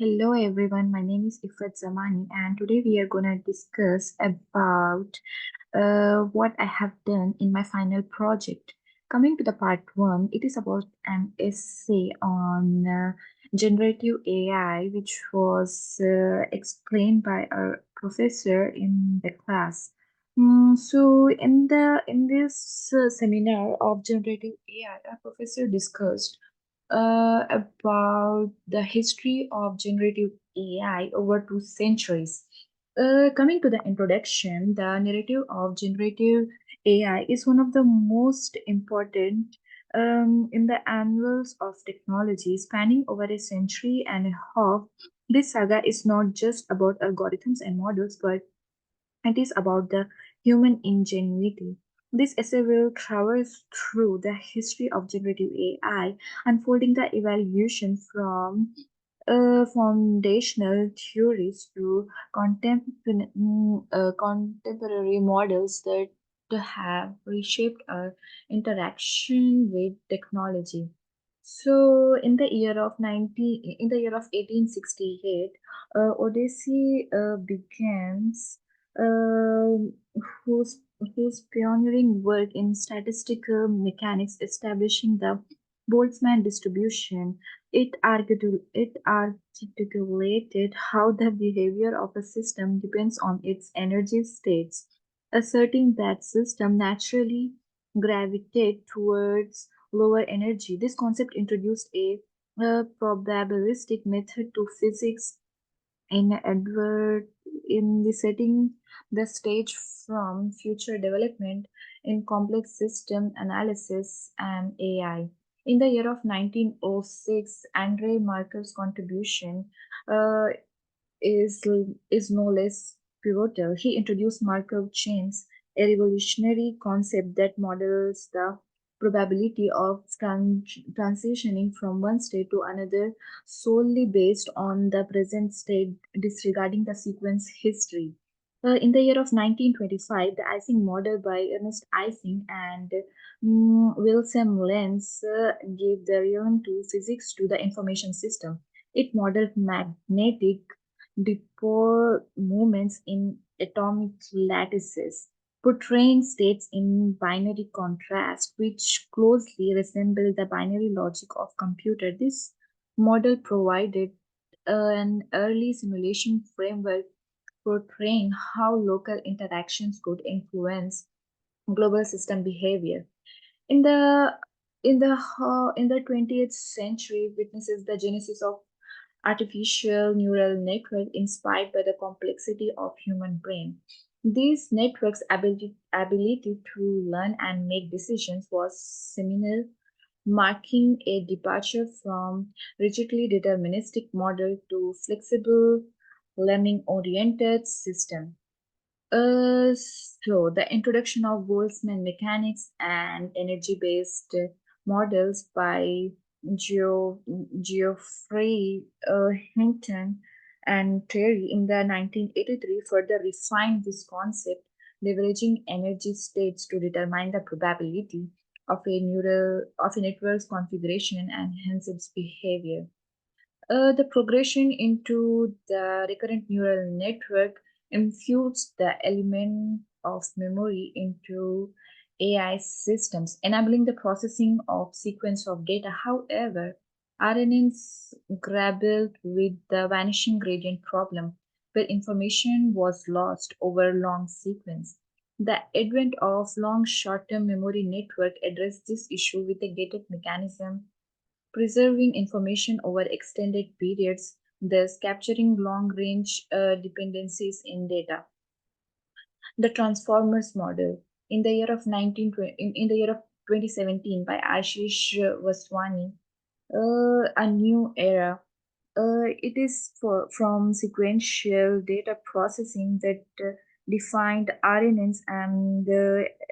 Hello everyone, my name is Ifat Zamani and today we are gonna discuss about what I have done in my final project. Coming to the part one, it is about an essay on generative AI, which was explained by our professor in the class. So in this seminar of generative AI, our professor discussed about the history of generative AI over 2 centuries. Coming to the introduction, the narrative of generative AI is one of the most important in the annals of technology, spanning over a century and a half. This saga is not just about algorithms and models, but it is about the human ingenuity. This essay will traverse through the history of generative AI, unfolding the evolution from foundational theories to contemporary models that have reshaped our interaction with technology. So, in the year of 1868, Odyssey begins, um, whose pioneering work in statistical mechanics, establishing the Boltzmann distribution. It articulated how the behavior of a system depends on its energy states, asserting that system naturally gravitate towards lower energy. This concept introduced a probabilistic method to physics in advert in the setting the stage from future development in complex system analysis and AI. In the year of 1906, Andre Markov's contribution uh, is, is no less pivotal. He introduced Markov chains, a revolutionary concept that models the probability of transitioning from one state to another solely based on the present state, disregarding the sequence history. In the year of 1925, the Ising model by Ernest Ising and Wilhelm Lenz gave the realm to physics to the information system. It modeled magnetic dipole moments in atomic lattices, portraying states in binary contrast, which closely resemble the binary logic of computer. This model provided an early simulation framework portraying how local interactions could influence global system behavior. In the in the 20th century, witnesses the genesis of artificial neural network inspired by the complexity of human brain. These networks' ability to learn and make decisions was seminal, marking a departure from rigidly deterministic model to flexible, learning-oriented system. So the introduction of Boltzmann mechanics and energy-based models by Geo- Geoffrey Hinton and Terry in the 1983 further refined this concept, leveraging energy states to determine the probability of a network's configuration and hence its behavior. The progression into the recurrent neural network infused the element of memory into AI systems, enabling the processing of sequence of data. However, RNNs grappled with the vanishing gradient problem, where information was lost over long sequence. The advent of long short-term memory network addressed this issue with a gated mechanism preserving information over extended periods, thus capturing long-range dependencies in data. The Transformers model in the year of 2017 by Ashish Vaswani, a new era. It is from sequential data processing that defined RNNs and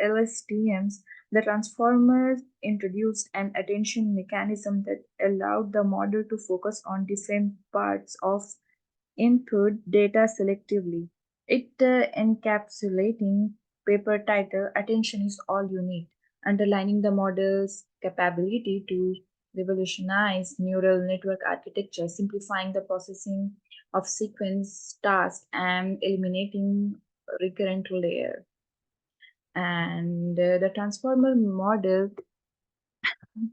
LSTMs. The transformer introduced an attention mechanism that allowed the model to focus on different parts of input data selectively. It encapsulating paper title, attention is all you need, underlining the model's capability to revolutionized neural network architecture, simplifying the processing of sequence tasks and eliminating recurrent layer. And the transformer model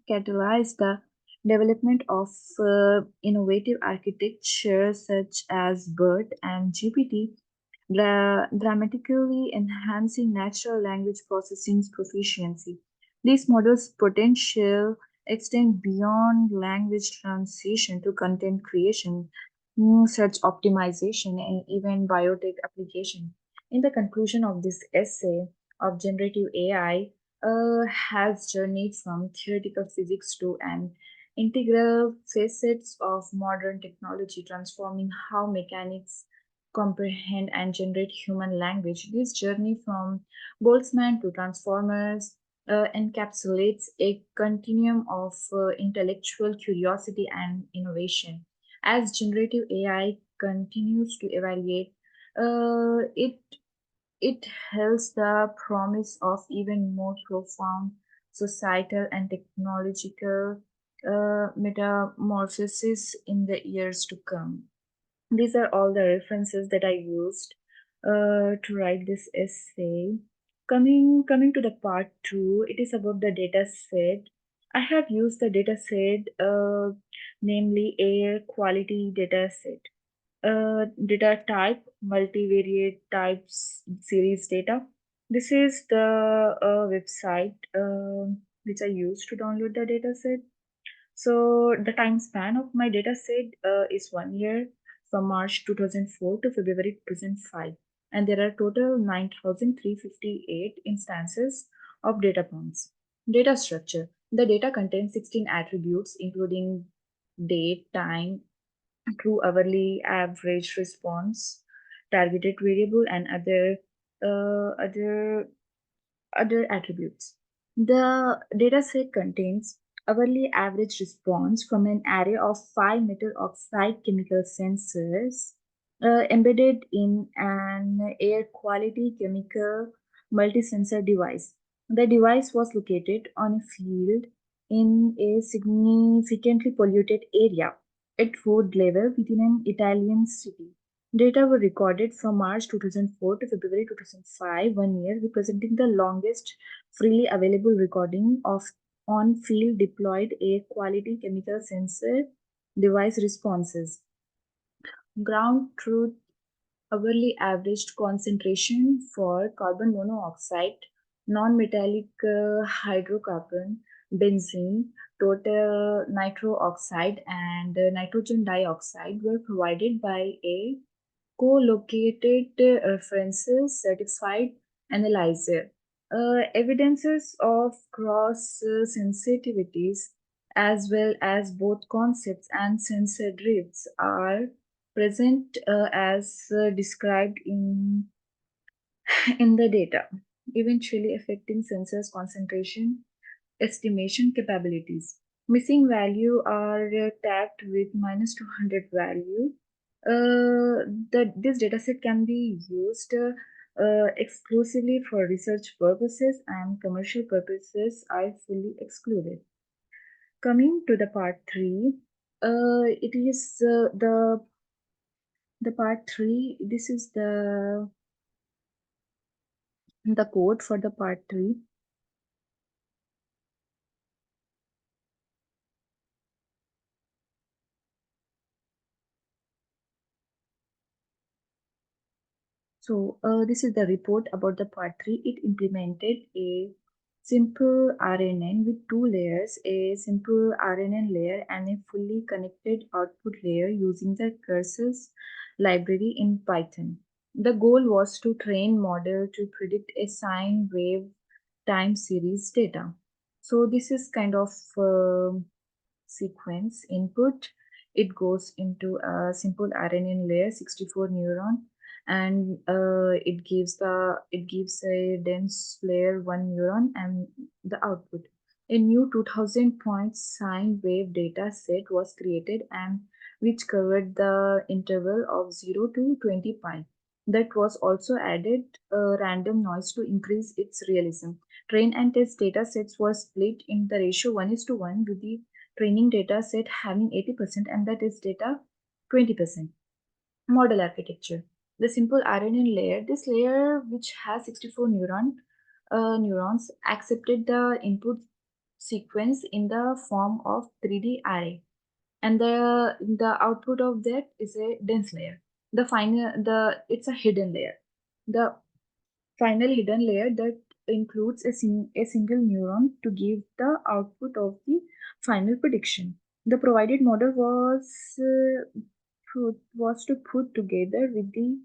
catalyzed the development of innovative architecture such as BERT and GPT, dramatically enhancing natural language processing's proficiency. These models' potential extend beyond language translation to content creation, search optimization, and even biotech application. In the conclusion of this essay of generative AI, has journeyed from theoretical physics to an integral facets of modern technology, transforming how mechanics comprehend and generate human language. This journey from Boltzmann to Transformers encapsulates a continuum of intellectual curiosity and innovation. As generative AI continues to evaluate, it holds the promise of even more profound societal and technological metamorphosis in the years to come. These are all the references that I used to write this essay. Coming to the part two, it is about the data set. I have used the data set, namely air quality data set. Data type, multivariate types series data. This is the website which I used to download the data set. So the time span of my data set is 1 year from March 2004 to February 2005. And there are total 9,358 instances of data points. Data structure. The data contains 16 attributes including date, time, true hourly average response, targeted variable, and uh, other other attributes. The dataset contains hourly average response from an array of 5 metal oxide chemical sensors embedded in an air quality chemical multi-sensor device. The device was located on a field in a significantly polluted area at road level within an Italian city. Data were recorded from March 2004 to February 2005, 1 year, representing the longest freely available recording of on-field deployed air quality chemical sensor device responses. Ground truth hourly averaged concentration for carbon monoxide, non-metallic hydrocarbon, benzene, total nitro oxide, and nitrogen dioxide were provided by a co-located references certified analyzer. Evidences of cross sensitivities as well as both concepts and sensor drifts are present as described in the data, eventually affecting sensors concentration estimation capabilities. Missing value are tagged with minus 200 value. This dataset can be used exclusively for research purposes and commercial purposes are fully excluded. Coming to the part three, it is the part three. This is the code for the part three. So this is the report about the part 3. It implemented a simple RNN with two layers, a simple RNN layer and a fully connected output layer using the Cursors library in Python. The goal was to train model to predict a sine wave time series data. So this is kind of sequence input. It goes into a simple RNN layer, 64 neuron, and it gives a dense layer 1 neuron and the output. A new 2000 point sine wave data set was created and which covered the interval of 0 to 20 pi. That was also added random noise to increase its realism. Train and test data sets were split in the ratio 1:1 with the training data set having 80% and the test data 20%. Model architecture. The simple RNN layer, this layer which has 64 neurons accepted the input sequence in the form of 3D array, and the output of that is a dense layer. The final the it's a hidden layer. The final hidden layer that includes a single neuron to give the output of the final prediction. The provided model was to put together with the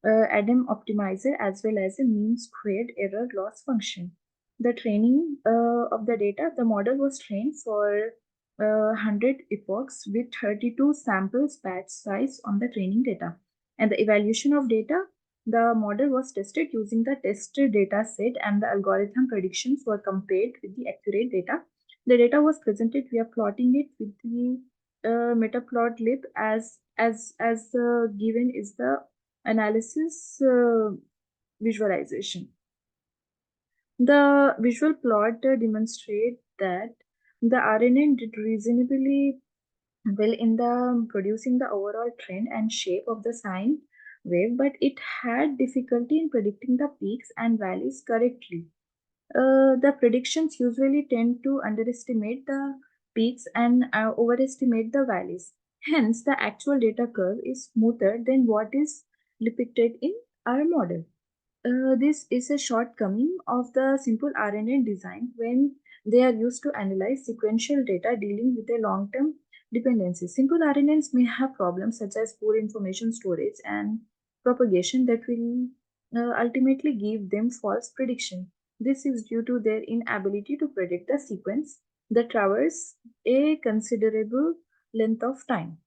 ADAM optimizer as well as a mean squared error loss function. The training of the data, the model was trained for 100 epochs with 32 samples batch size on the training data. And the evaluation of data, the model was tested using the tested data set and the algorithm predictions were compared with the accurate data. The data was presented via plotting it with the matplotlib as given is the analysis visualization. The visual plot demonstrates that the RNN did reasonably well in the producing the overall trend and shape of the sine wave, but it had difficulty in predicting the peaks and valleys correctly. The predictions usually tend to underestimate the peaks and overestimate the valleys. Hence, the actual data curve is smoother than what is depicted in our model. This is a shortcoming of the simple RNA design when they are used to analyze sequential data dealing with a long-term dependency. Simple RNNs may have problems such as poor information storage and propagation that will ultimately give them false prediction. This is due to their inability to predict the sequence that traverse a considerable length of time.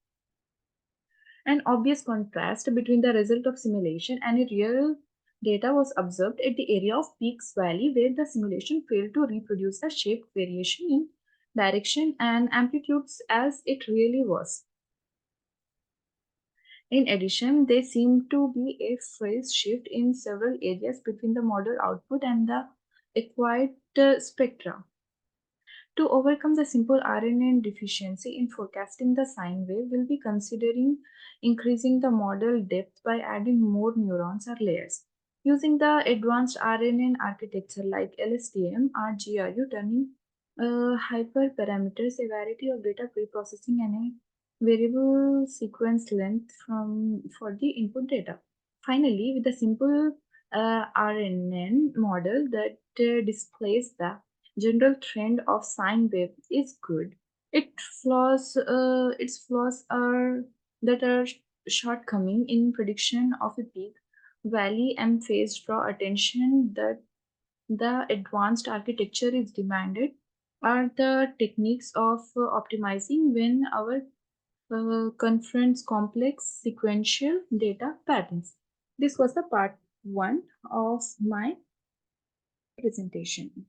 An obvious contrast between the result of simulation and a real data was observed at the area of Peaks Valley, where the simulation failed to reproduce the shape variation in direction and amplitudes as it really was. In addition, there seemed to be a phase shift in several areas between the model output and the acquired spectra. To overcome the simple RNN deficiency in forecasting the sine wave, we'll be considering increasing the model depth by adding more neurons or layers. Using the advanced RNN architecture like LSTM or GRU, turning hyperparameters, a variety of data preprocessing, and a variable sequence length for the input data. Finally, with a simple RNN model that displays the general trend of sine wave is good. Its flaws are that are shortcoming in prediction of a peak, valley, and phase draw attention that the advanced architecture is demanded are the techniques of optimizing when our confronts complex sequential data patterns. This was the part one of my presentation.